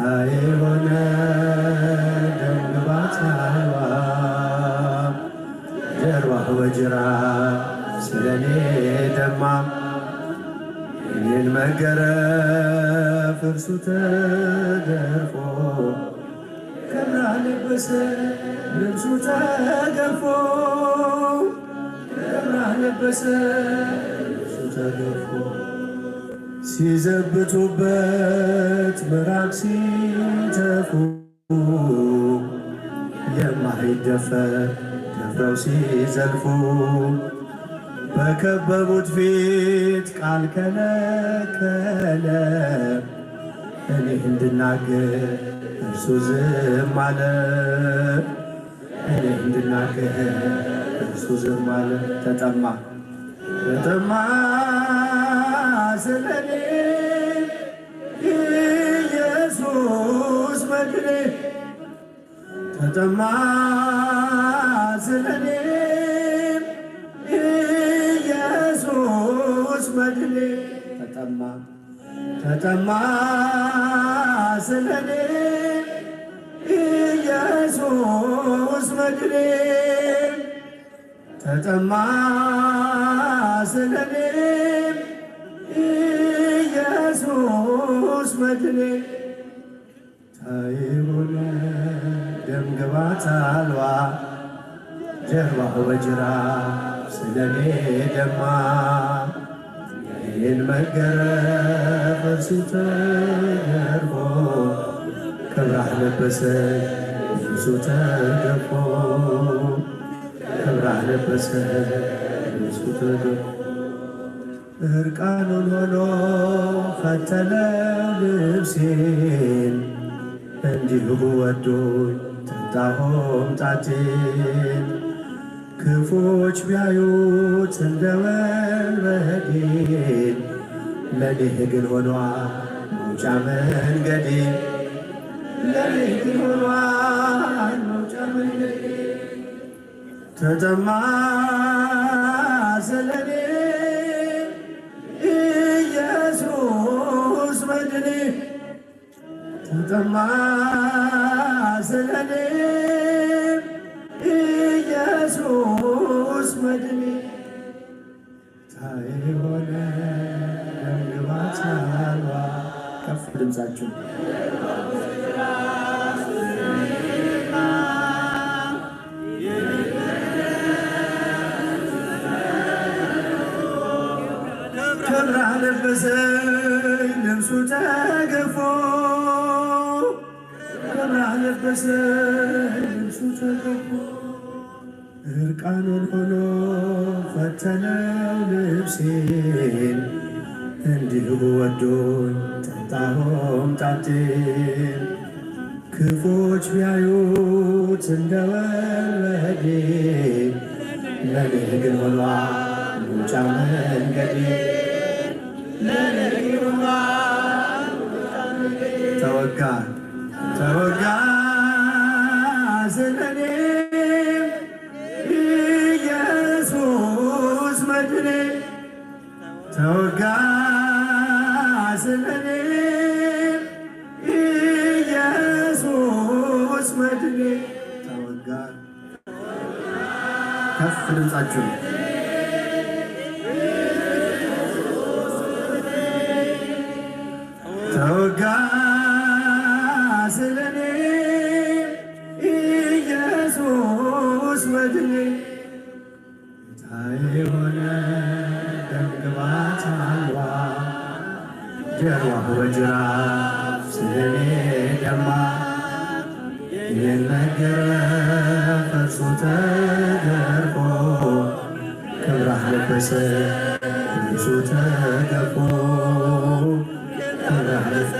የሆነ ደምግባት አልባ ጀርባህ በጅራፍ ስለኔ ደማ እኔን መገረፍ እርሱ ተገርፎ ከብራ ለበሰ ልብሱ ተገፎ ከብራ ለበሰ ልብሱ ተገፎ ሲዘብቱበት ምራቅ ሲተፉ የማይደፈር ደፍረው ሲዘልፉ በከበቡት ፊት ቃል ከለከለ እኔ እንድናገር እርሱ ዝም አለ። እኔ እንድናገር እርሱ ዝም አለ። ተጠማ ስለኔ ኢየሱስ መድኔ ተጠማ ስለኔ ኢየሱስ መድኔ ተጠማ ስለኔ ኢየሱስ መድኔ ተጠማ ስለኔ ኢየሱስ መድኔ ታይሆነ ደምግባት አልባ ጀርባው በጅራፍ ስለኔ ደማ የኔን መገረፍ እርሱ ተገርፎ ክብራህ ለበሰ እርሱ ተገፎ ክብራህ ለበሰ እርሱ ተገፎ እርቃኑን ሆኖ ፈተለው ልብሴን እንዲሁ ወዶኝ ጠጣሁም ጣቴን ክፎች ቢያዩት እንደ ወንበዴን ለኔ ግን ሆኗል መውጫ መንገዴ ለኔ ግን ሆኗል መውጫ መንገዴ ተጠማ ስለኔ ኢየሱስ መድኔ ተጠማ ስለኔ ኢየሱስ መድኔ ታይሆነ ደምግባት አልባ ከፍ ድምፃችሁ ክብራህ ለበሰኝ ልብሱ ተገፎ ክብራህ ለበሰኝ ልብሱ ተገፎ እርቃኑን ሆኖ ፈተነው ልብሴን እንዲሁ ወዶኝ ጠጣሁም ጣቴን ክፎች ቢያዩት እንደ ወንበዴ ለኔ ግን ሆኗል መውጫ መንገዴ ለኔ ግን ሆኗል መውጫ መንገዴ ተወጋ ስለኔ ኢየሱስ መድኔ ተወጋ ስለኔ ኢየሱስ መድኔ ተወጋ ከፍ ድምፃችሁ ተወጋ ስለኔ ኢየሱስ መድኔ ታይሆነ ደምግባት አልባ ጀርባው በጅራፍ ስለኔ ደማ የኔን መገረፍ እርሱ ተገርፎ ክብራህ ለበሰ እርሱ ተገፎ ክብራህ ለበሰ